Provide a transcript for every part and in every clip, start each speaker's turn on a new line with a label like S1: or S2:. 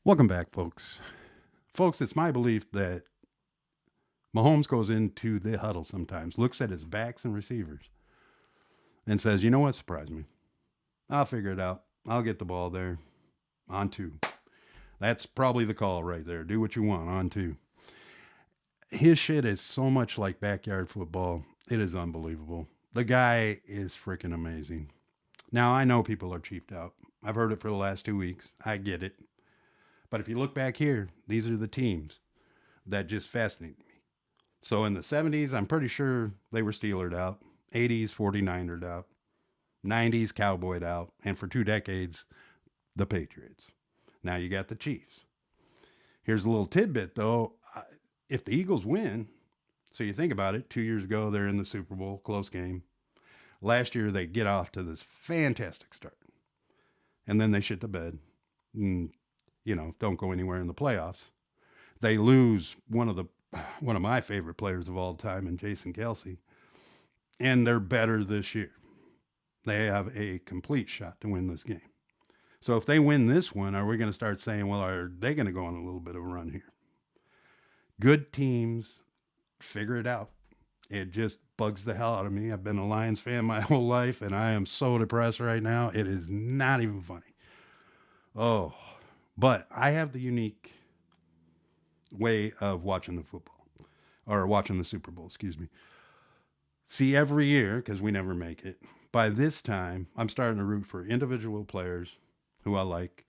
S1: Welcome back, folks. Folks, it's my belief that Mahomes goes into the huddle sometimes, looks at his backs and receivers, and says, "You know what? Surprise me. I'll figure it out. I'll get the ball there. On two." That's probably the call right there. Do what you want. On two. His shit is so much like backyard football. It is unbelievable. The guy is freaking amazing. Now, I know people are cheaped out. I've heard it for the last 2 weeks. I get it. But if you look back here, these are the teams that just fascinate me. So in the 70s, I'm pretty sure they were Steelered out. 80s, 49ered out. 90s, Cowboyed out. And for 2 decades, the Patriots. Now you got the Chiefs. Here's a little tidbit, though. If the Eagles win, so you think about it, 2 years ago, they're in the Super Bowl, close game. Last year, they get off to this fantastic start. And then they shit the bed and, don't go anywhere in the playoffs. They lose one of my favorite players of all time in Jason Kelsey, and they're better this year. They have a complete shot to win this game. So if they win this one, are we going to start saying, well, are they going to go on a little bit of a run here? Good teams figure it out. It just bugs the hell out of me. I've been a Lions fan my whole life, and I am so depressed right now. It is not even funny. Oh, but I have the unique way of watching the football or watching the Super Bowl, excuse me. See, every year, because we never make it, by this time, I'm starting to root for individual players who I like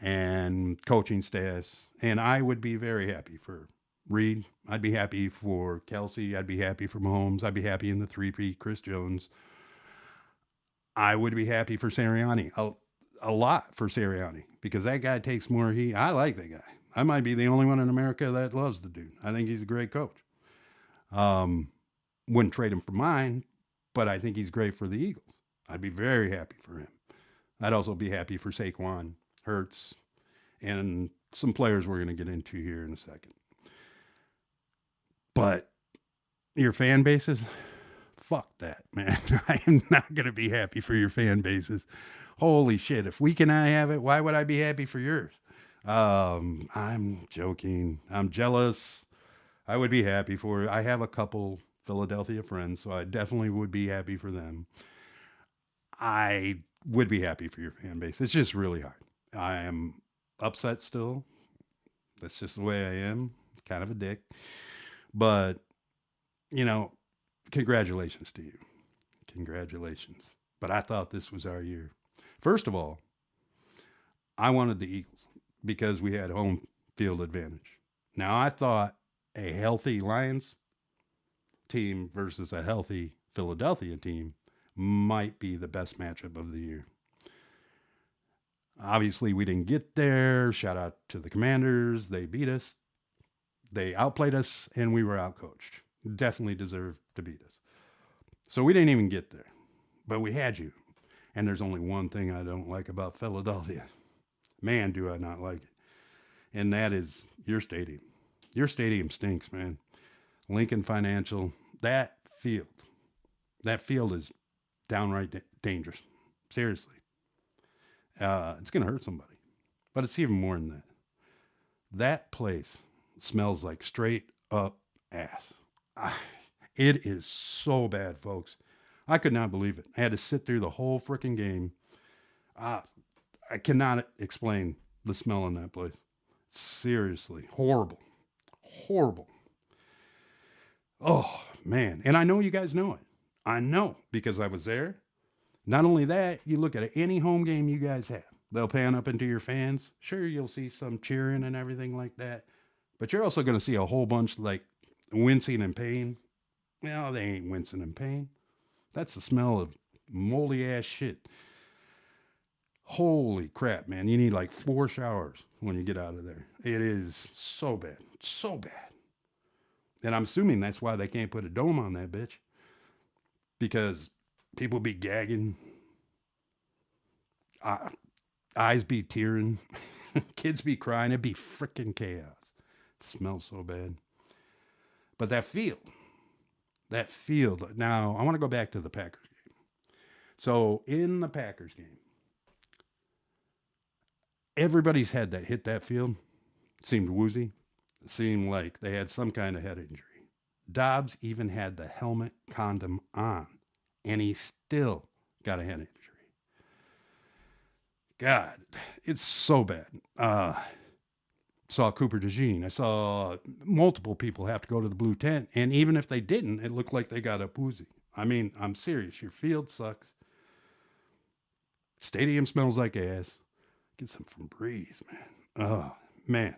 S1: and coaching staffs. And I would be very happy for Reed. I'd be happy for Kelsey. I'd be happy for Mahomes. I'd be happy in the 3P, Chris Jones. I would be happy for Sirianni. A lot for Sirianni because that guy takes more heat. I like that guy. I might be the only one in America that loves the dude. I think he's a great coach. Um, wouldn't trade him for mine, but I think he's great for the Eagles. I'd be very happy for him. I'd also be happy for Saquon, Hurts, and some players we're going to get into here in a second. But your fan bases, fuck that, man. I am not going to be happy for your fan bases. Holy shit. If we cannot have it, why would I be happy for yours? I'm joking. I'm jealous. I would be happy for it. I have a couple Philadelphia friends, so I definitely would be happy for them. I would be happy for your fan base. It's just really hard. I am upset still. That's just the way I am. Kind of a dick. But, you know, congratulations to you. Congratulations. But I thought this was our year. First of all, I wanted the Eagles because we had home field advantage. Now, I thought a healthy Lions team versus a healthy Philadelphia team might be the best matchup of the year. Obviously, we didn't get there. Shout out to the Commanders. They beat us. They outplayed us, and we were outcoached. Definitely deserved to beat us. So we didn't even get there. But we had you. And there's only one thing I don't like about Philadelphia. Man, do I not like it. And that is your stadium. Your stadium stinks, man. Lincoln Financial, that field, that field is downright dangerous. Seriously. It's going to hurt somebody. But it's even more than that. That place smells like straight up ass. Ah, it is so bad, folks. I could not believe it. I had to sit through the whole freaking game. Uh, I cannot explain the smell in that place. Seriously, horrible. Horrible. Oh, man. And I know you guys know it. I know because I was there. Not only that, you look at any home game you guys have, they'll pan up into your fans. Sure, you'll see some cheering and everything like that. But you're also going to see a whole bunch like wincing in pain. Well, they ain't wincing in pain. That's the smell of moldy ass shit. Holy crap, man. You need like 4 showers when you get out of there. It is so bad. So bad. And I'm assuming that's why they can't put a dome on that bitch. Because people be gagging, uh, eyes be tearing, kids be crying. It'd be freaking chaos. It smells so bad. But that field. Now, I want to go back to the Packers game. So, in the Packers game, Everybody's head that hit that field seemed woozy. Seemed like they had some kind of head injury. Dobbs even had the helmet condom on, and he still got a head injury. God, it's so bad. Saw Cooper DeJean. I saw multiple people have to go to the blue tent, and even if they didn't, it looked like they got a woozy. I mean, I'm serious. Your field sucks. Stadium smells like ass. Get some from Breeze, man. Oh, man.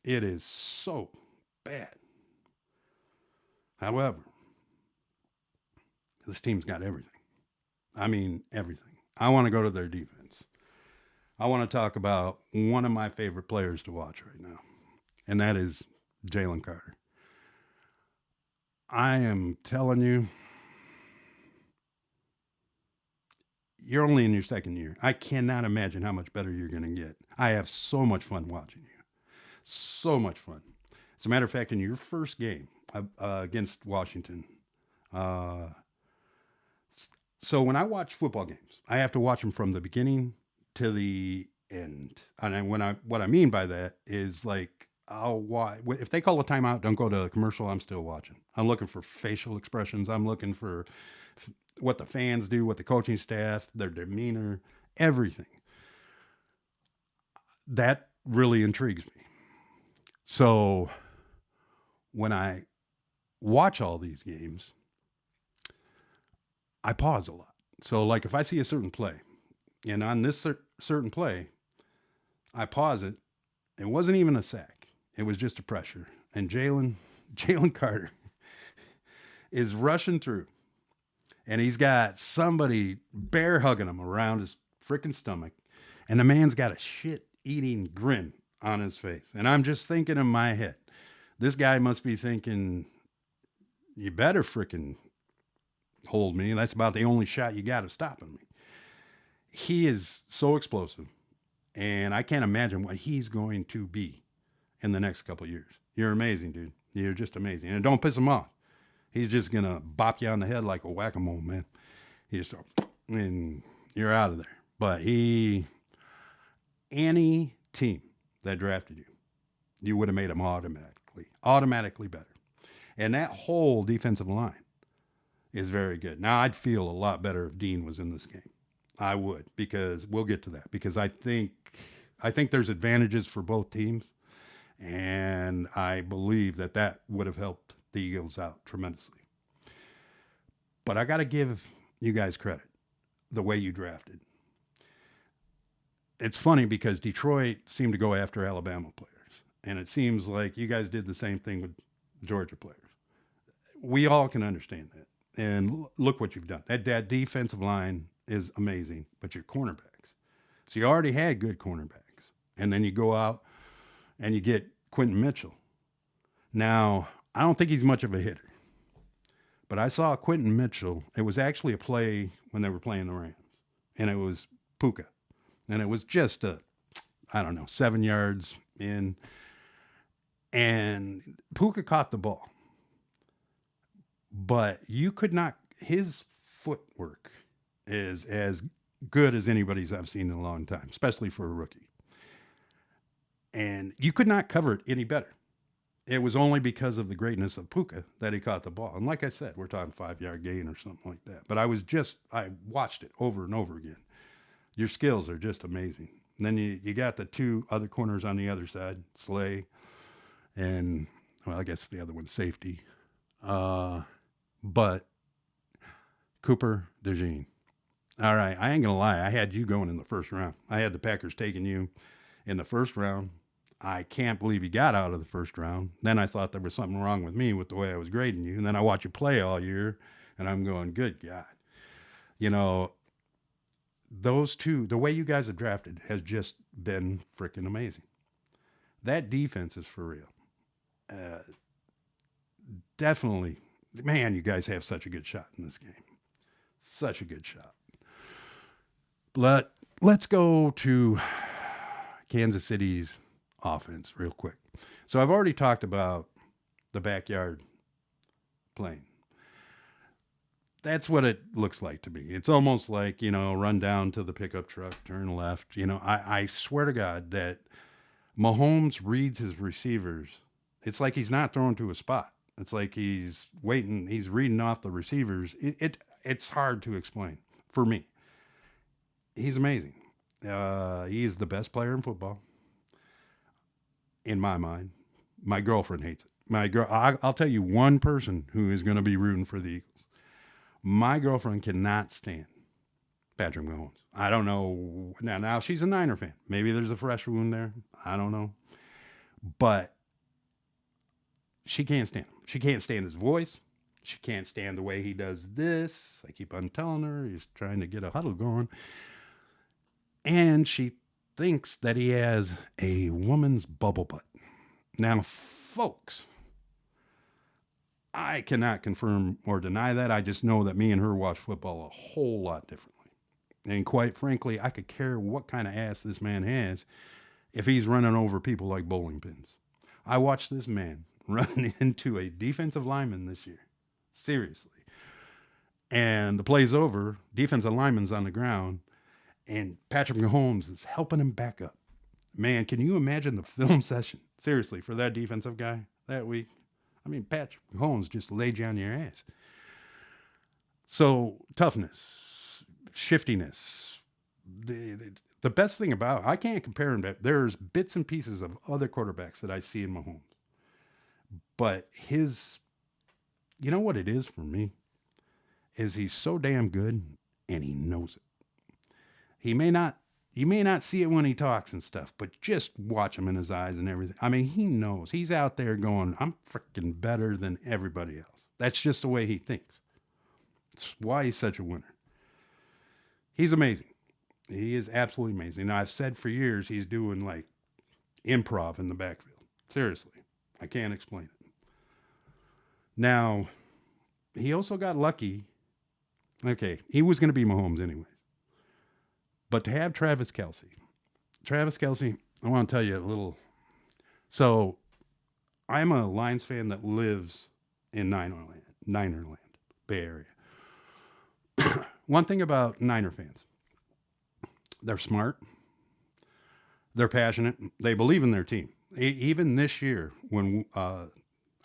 S1: It is so bad. However, this team's got everything. I mean, everything. I want to go to their defense. I want to talk about one of my favorite players to watch right now, and that is Jalen Carter. I am telling you, you're only in your second year. I cannot imagine how much better you're going to get. I have so much fun watching you. So much fun. As a matter of fact, in your first game against Washington, uh, so when I watch football games, I have to watch them from the beginning to the end. And what I mean by that is like I'll watch if they call a timeout, don't go to a commercial. I'm still watching. I'm looking for facial expressions. I'm looking for what the fans do, what the coaching staff, their demeanor, everything. That really intrigues me. So when I watch all these games, I pause a lot. So, like if I see a certain play, and on this certain play, I pause it. It wasn't even a sack. It was just a pressure. And Jalen Carter is rushing through, and he's got somebody bear hugging him around his freaking stomach, and the man's got a shit-eating grin on his face. And I'm just thinking in my head, this guy must be thinking, you better freaking hold me. That's about the only shot you got of stopping me. He is so explosive, and I can't imagine what he's going to be in the next couple of years. You're amazing, dude. You're just amazing. And don't piss him off. He's just going to bop you on the head like a whack-a-mole, man. He just, and you're out of there. But any team that drafted you, you would have made them automatically better. And that whole defensive line is very good. Now, I'd feel a lot better if Dean was in this game. I would, because we'll get to that. Because I think there's advantages for both teams, and I believe that would have helped the Eagles out tremendously. But I got to give you guys credit the way you drafted. It's funny because Detroit seemed to go after Alabama players, and it seems like you guys did the same thing with Georgia players. We all can understand that. And look what you've done. That defensive line is amazing, but your cornerbacks. So you already had good cornerbacks. And then you go out and you get Quentin Mitchell. Now, I don't think he's much of a hitter. But I saw Quentin Mitchell. It was actually a play when they were playing the Rams. And it was Puka. And it was just 7 yards in. And Puka caught the ball. But you could not, his footwork is as good as anybody's I've seen in a long time, especially for a rookie. And you could not cover it any better. It was only because of the greatness of Puka that he caught the ball. And like I said, we're talking 5-yard gain or something like that. But I watched it over and over again. Your skills are just amazing. And then you got the two other corners on the other side, Slay, and, well, I guess the other one's safety. But Cooper DeJean. All right, I ain't going to lie. I had you going in the first round. I had the Packers taking you in the first round. I can't believe you got out of the first round. Then I thought there was something wrong with me with the way I was grading you. And then I watch you play all year, and I'm going, good God. You know, those two, the way you guys have drafted has just been freaking amazing. That defense is for real. Definitely. Man, you guys have such a good shot in this game. Such a good shot. Let's go to Kansas City's offense real quick. So I've already talked about the backyard playing. That's what it looks like to me. It's almost like, run down to the pickup truck, turn left. I swear to God that Mahomes reads his receivers. It's like he's not throwing to a spot. It's like he's waiting. He's reading off the receivers. It's hard to explain for me. He's amazing. He's the best player in football, in my mind. My girlfriend hates it. I'll tell you one person who is going to be rooting for the Eagles. My girlfriend cannot stand Patrick Mahomes. I don't know. Now she's a Niner fan. Maybe there's a fresh wound there. I don't know. But she can't stand him. She can't stand his voice. She can't stand the way he does this. I keep on telling her he's trying to get a huddle going. And she thinks that he has a woman's bubble butt. Now, folks, I cannot confirm or deny that. I just know that me and her watch football a whole lot differently. And quite frankly, I could care what kind of ass this man has if he's running over people like bowling pins. I watched this man run into a defensive lineman this year. Seriously. And the play's over, defensive lineman's on the ground, and Patrick Mahomes is helping him back up. Man, can you imagine the film session? Seriously, for that defensive guy that week? I mean, Patrick Mahomes just laid you on your ass. So, toughness, shiftiness. The best thing about I can't compare him to, there's bits and pieces of other quarterbacks that I see in Mahomes. But you know what it is for me? Is he's so damn good and he knows it. He may not see it when he talks and stuff, but just watch him in his eyes and everything. I mean, he knows. He's out there going, I'm freaking better than everybody else. That's just the way he thinks. It's why he's such a winner. He's amazing. He is absolutely amazing. Now, I've said for years he's doing like improv in the backfield. Seriously. I can't explain it. Now, he also got lucky. Okay, he was going to be Mahomes anyways. But to have Travis Kelce, I want to tell you a little. So, I'm a Lions fan that lives in Ninerland, Bay Area. One thing about Niner fans, they're smart, they're passionate, they believe in their team. Even this year, when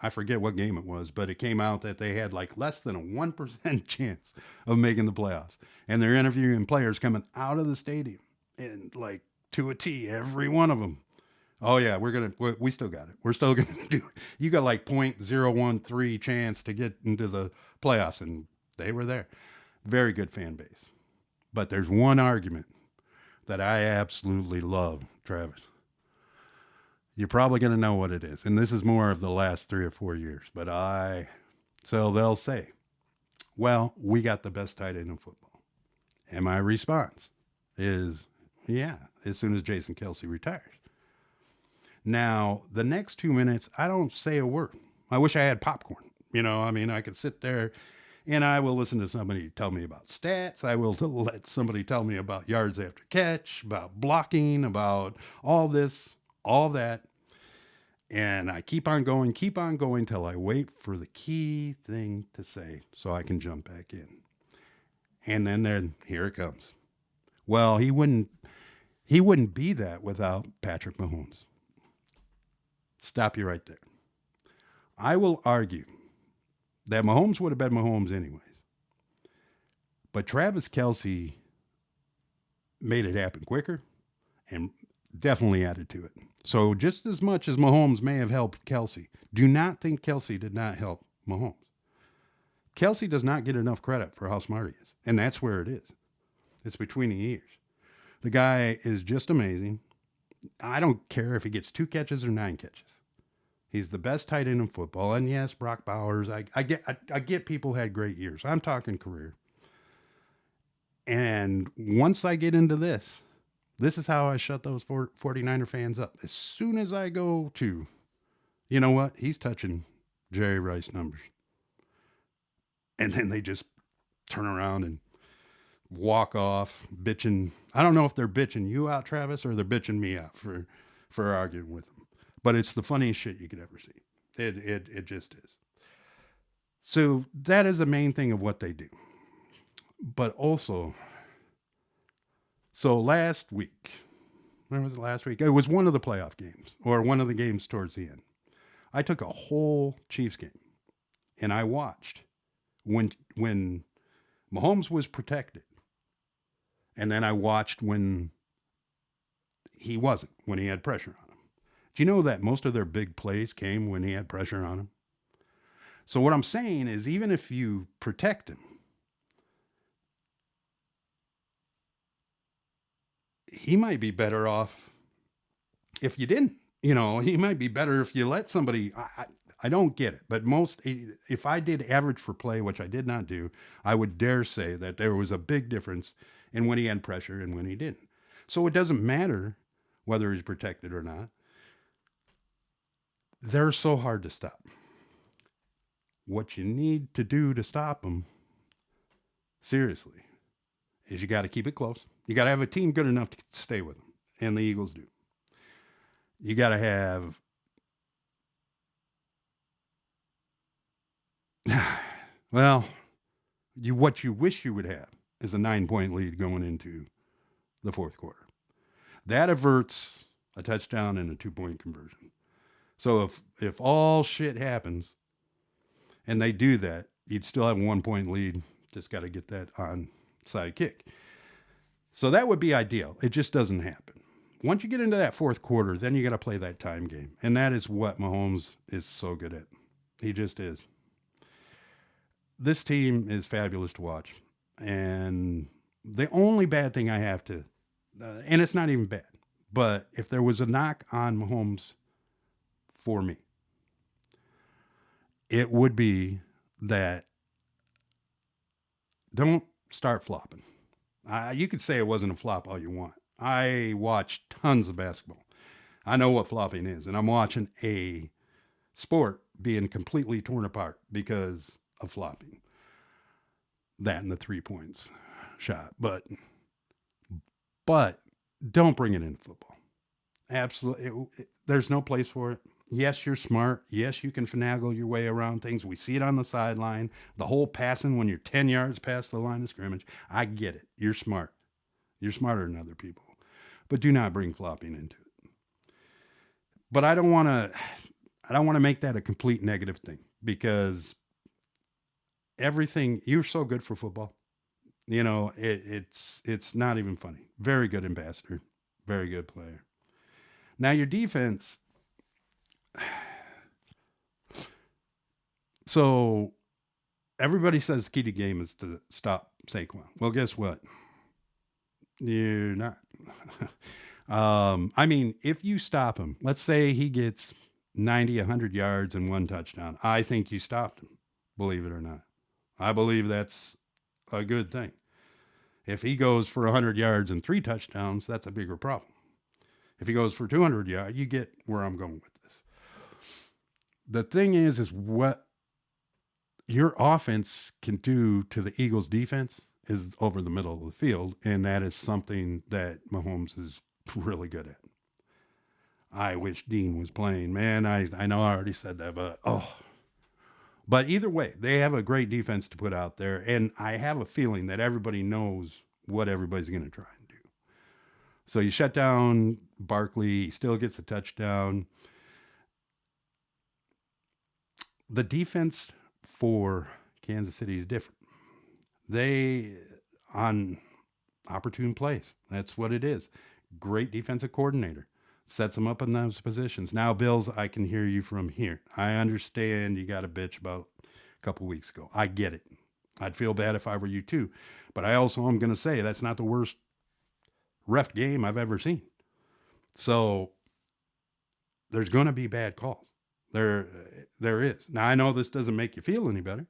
S1: I forget what game it was, but it came out that they had like less than a 1% chance of making the playoffs. And they're interviewing players coming out of the stadium and like to a T, every one of them. Oh yeah, we still got it. We're still going to do it. You got like 0.013 chance to get into the playoffs, and they were there. Very good fan base. But there's one argument that I absolutely love, Travis. You're probably going to know what it is. And this is more of the last 3 or 4 years. So they'll say, well, we got the best tight end in football. And my response is, yeah, as soon as Jason Kelce retires. Now, the next 2 minutes, I don't say a word. I wish I had popcorn. I could sit there and I will listen to somebody tell me about stats. I will let somebody tell me about yards after catch, about blocking, about all this, all that. And I keep on going till I wait for the key thing to say so I can jump back in. And then here it comes. Well, he wouldn't be that without Patrick Mahomes. Stop you right there. I will argue that Mahomes would have been Mahomes anyways. But Travis Kelce made it happen quicker and definitely added to it. So just as much as Mahomes may have helped Kelce, do not think Kelce did not help Mahomes. Kelce does not get enough credit for how smart he is. And that's where it is. It's between the ears. The guy is just amazing. I don't care if he gets 2 catches or 9 catches. He's the best tight end in football. And yes, Brock Bowers, I get people had great years. I'm talking career. And once I get into this is how I shut those 49er fans up. As soon as I go to, you know what? He's touching Jerry Rice numbers. And then they just turn around and walk off bitching. I don't know if they're bitching you out, Travis, or they're bitching me out for arguing with them. But it's the funniest shit you could ever see. It just is. So that is the main thing of what they do. But also, so last week, when was it last week? It was one of the playoff games or one of the games towards the end. I took a whole Chiefs game and I watched when Mahomes was protected. And then I watched when he wasn't, when he had pressure on him. Do you know that most of their big plays came when he had pressure on him? So what I'm saying is even if you protect him, he might be better off if you didn't. You know, he might be better if you let somebody. I don't get it, but if I did average for play, which I did not do, I would dare say that there was a big difference in when he had pressure and when he didn't. So it doesn't matter whether he's protected or not. They're so hard to stop. What you need to do to stop them, seriously, is you got to keep it close. You got to have a team good enough to stay with them, and the Eagles do. You got to have, well, what you wish you would have is a 9-point lead going into the fourth quarter. That averts a touchdown and a 2-point conversion. So if all shit happens and they do that, you'd still have a 1-point lead. Just got to get that onside kick. So that would be ideal. It just doesn't happen. Once you get into that fourth quarter, then you got to play that time game. And that is what Mahomes is so good at. He just is. This team is fabulous to watch. And the only bad thing I have to, and it's not even bad, but if there was a knock on Mahomes for me, it would be that don't start flopping. You could say it wasn't a flop all you want. I watch tons of basketball. I know what flopping is, and I'm watching a sport being completely torn apart because of flopping. That and the 3 points shot, but don't bring it into football. Absolutely, there's no place for it. Yes, you're smart. Yes, you can finagle your way around things. We see it on the sideline. The whole passing when you're 10 yards past the line of scrimmage. I get it. You're smart. You're smarter than other people. But do not bring flopping into it. But I don't want to make that a complete negative thing because everything, you're so good for football. You know, it's not even funny. Very good ambassador. Very good player. Now your defense. So everybody says the key to game is to stop Saquon. Well, guess what? You're not. I mean, if you stop him, let's say he gets 90, 100 yards and 1 touchdown. I think you stopped him, believe it or not. I believe that's a good thing. If he goes for 100 yards and 3 touchdowns, that's a bigger problem. If he goes for 200 yards, you get where I'm going with this. The thing is what your offense can do to the Eagles' defense is over the middle of the field, and that is something that Mahomes is really good at. I wish Dean was playing. Man, I know I already said that, but either way, they have a great defense to put out there, and I have a feeling that everybody knows what everybody's going to try and do. So you shut down Barkley, he still gets a touchdown. The defense for Kansas City is different. They, on opportune plays, that's what it is. Great defensive coordinator. Sets them up in those positions. Now, Bills, I can hear you from here. I understand you got a bitch about a couple weeks ago. I get it. I'd feel bad if I were you too. But I also am going to say that's not the worst ref game I've ever seen. So there's going to be bad calls. There is. Now, I know this doesn't make you feel any better.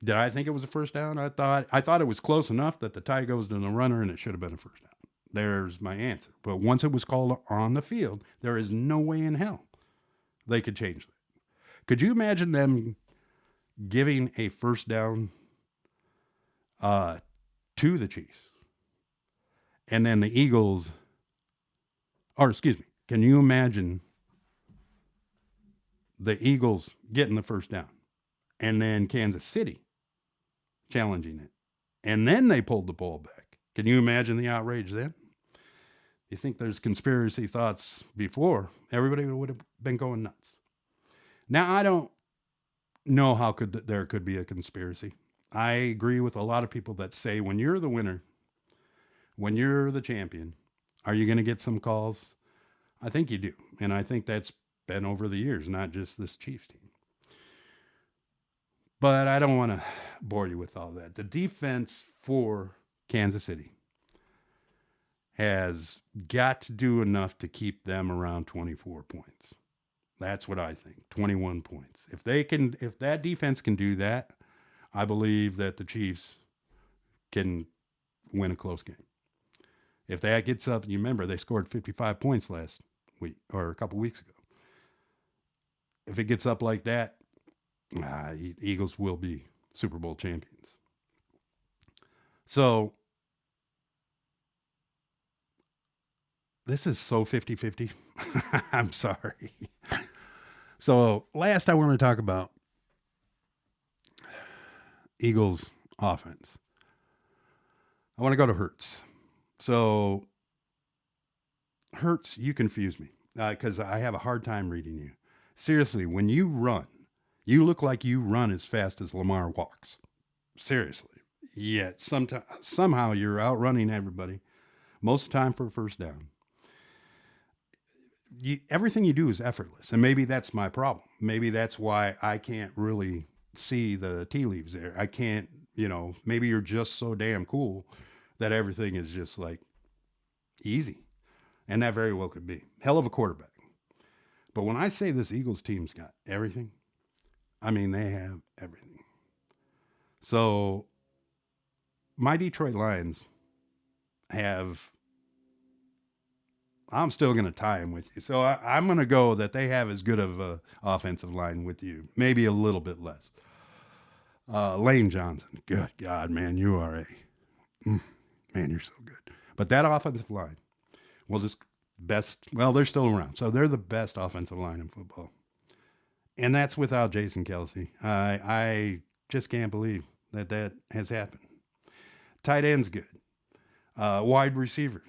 S1: Did I think it was a first down? I thought it was close enough that the tie goes to the runner and it should have been a first down. There's my answer. But once it was called on the field, there is no way in hell they could change that. Could you imagine them giving a first down to the Chiefs? And then the Eagles, or excuse me, can you imagine the Eagles getting the first down and then Kansas City challenging it. And then they pulled the ball back. Can you imagine the outrage then? You think there's conspiracy thoughts before, everybody would have been going nuts. Now, I don't know how there could be a conspiracy. I agree with a lot of people that say when you're the winner, when you're the champion, are you going to get some calls? I think you do. And I think that's been over the years, not just this Chiefs team. But I don't want to bore you with all that. The defense for Kansas City has got to do enough to keep them around 24 points. That's what I think. 21 points. If that defense can do that, I believe that the Chiefs can win a close game. If that gets up, you remember they scored 55 points last week or a couple weeks ago. If it gets up like that, Eagles will be Super Bowl champions. So this is so 50-50. I'm sorry. So last I want to talk about Eagles offense. I want to go to Hurts. So Hurts, you confuse me because I have a hard time reading you. Seriously, when you run, you look like you run as fast as Lamar walks. Seriously. Yet somehow you're outrunning everybody most of the time for a first down. Everything you do is effortless. And maybe that's my problem. Maybe that's why I can't really see the tea leaves there. I can't, maybe you're just so damn cool that everything is just like easy. And that very well could be. Hell of a quarterback. But when I say this Eagles team's got everything, I mean, they have everything. So my Detroit Lions I'm still going to tie them with you. So I'm going to go that they have as good of an offensive line with you, maybe a little bit less. Lane Johnson, good God, man, you are man, you're so good. But that offensive line was they're still around. So they're the best offensive line in football. And that's without Jason Kelsey. I just can't believe that has happened. Tight end's good. Wide receiver,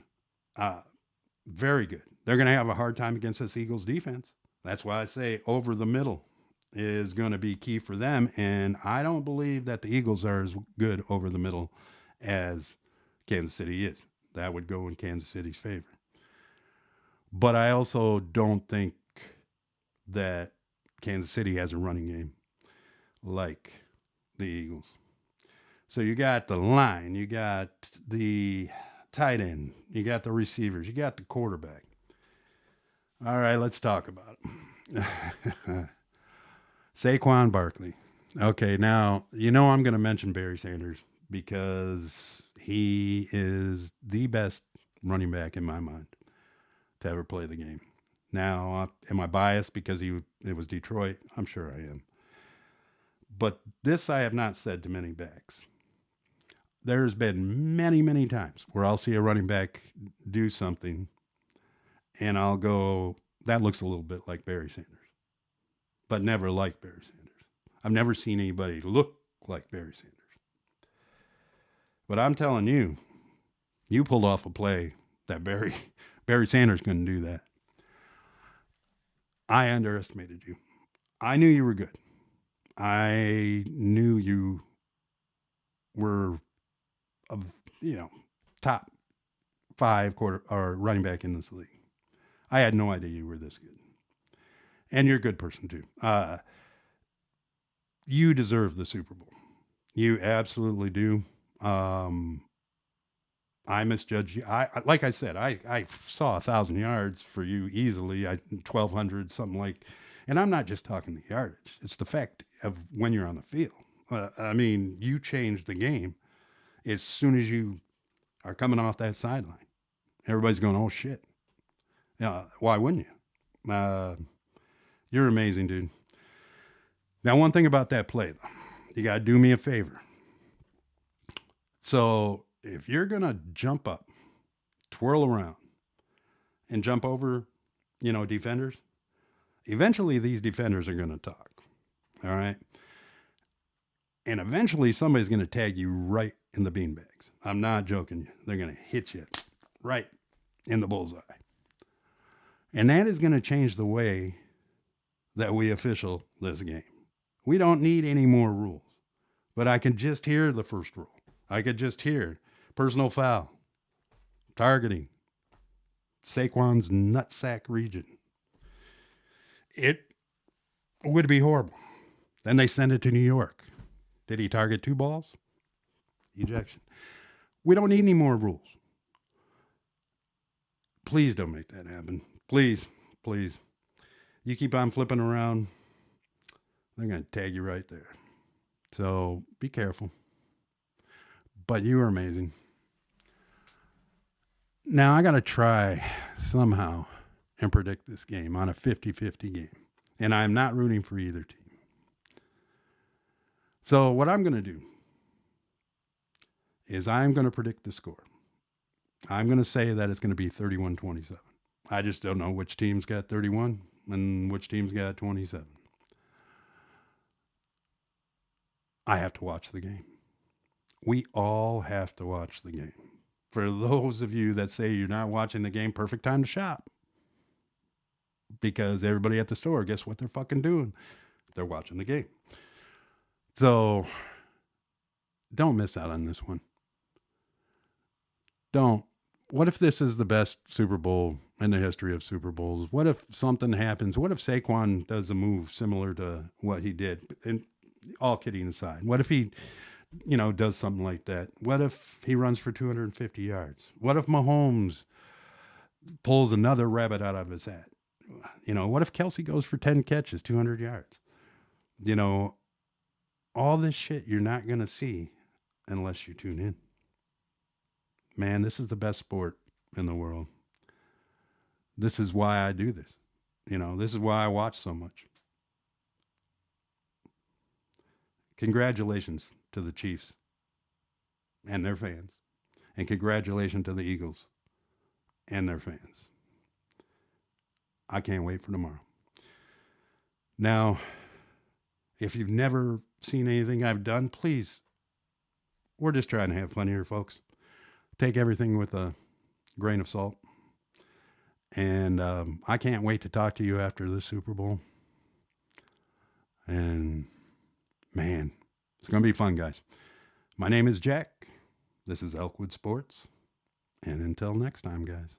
S1: very good. They're going to have a hard time against this Eagles defense. That's why I say over the middle is going to be key for them. And I don't believe that the Eagles are as good over the middle as Kansas City is. That would go in Kansas City's favor. But I also don't think that Kansas City has a running game like the Eagles. So you got the line, you got the tight end, you got the receivers, you got the quarterback. All right, let's talk about it. Saquon Barkley. Okay, now, I'm going to mention Barry Sanders because he is the best running back in my mind to ever play the game. Now, am I biased because it was Detroit? I'm sure I am. But this I have not said to many backs. There's been many, many times where I'll see a running back do something and I'll go, that looks a little bit like Barry Sanders, but never like Barry Sanders. I've never seen anybody look like Barry Sanders. But I'm telling you, you pulled off a play that Barry Sanders couldn't do that. I underestimated you. I knew you were good. I knew you were top 5 quarter or running back in this league. I had no idea you were this good. And you're a good person too. You deserve the Super Bowl. You absolutely do. I misjudged you. Like I said, I saw 1,000 yards for you easily. 1,200, something like. And I'm not just talking the yardage. It's the fact of when you're on the field. You changed the game as soon as you are coming off that sideline. Everybody's going, oh, shit. Why wouldn't you? You're amazing, dude. Now, one thing about that play, though, you got to do me a favor. So if you're going to jump up, twirl around, and jump over, defenders, eventually these defenders are going to talk. All right? And eventually somebody's going to tag you right in the beanbags. I'm not joking. They're going to hit you right in the bullseye. And that is going to change the way that we official this game. We don't need any more rules. But I can just hear the first rule. I could just hear personal foul, targeting, Saquon's nutsack region. It would be horrible. Then they send it to New York. Did he target 2 balls? Ejection. We don't need any more rules. Please don't make that happen. Please, please. You keep on flipping around, they're going to tag you right there. So be careful. But you are amazing. Now I got to try somehow and predict this game on a 50-50 game. And I'm not rooting for either team. So what I'm going to do is I'm going to predict the score. I'm going to say that it's going to be 31-27. I just don't know which team's got 31 and which team's got 27. I have to watch the game. We all have to watch the game. For those of you that say you're not watching the game, perfect time to shop. Because everybody at the store, guess what they're fucking doing? They're watching the game. So don't miss out on this one. Don't. What if this is the best Super Bowl in the history of Super Bowls? What if something happens? What if Saquon does a move similar to what he did? And all kidding aside, what if he, does something like that? What if he runs for 250 yards? What if Mahomes pulls another rabbit out of his hat? What if Kelsey goes for 10 catches, 200 yards? All this shit you're not going to see unless you tune in. Man, this is the best sport in the world. This is why I do this. This is why I watch so much. Congratulations to the Chiefs and their fans. And congratulations to the Eagles and their fans. I can't wait for tomorrow. Now, if you've never seen anything I've done, please, we're just trying to have fun here, folks. Take everything with a grain of salt. And I can't wait to talk to you after this Super Bowl. And man, it's going to be fun, guys. My name is Jack. This is Elkwood Sports. And until next time, guys.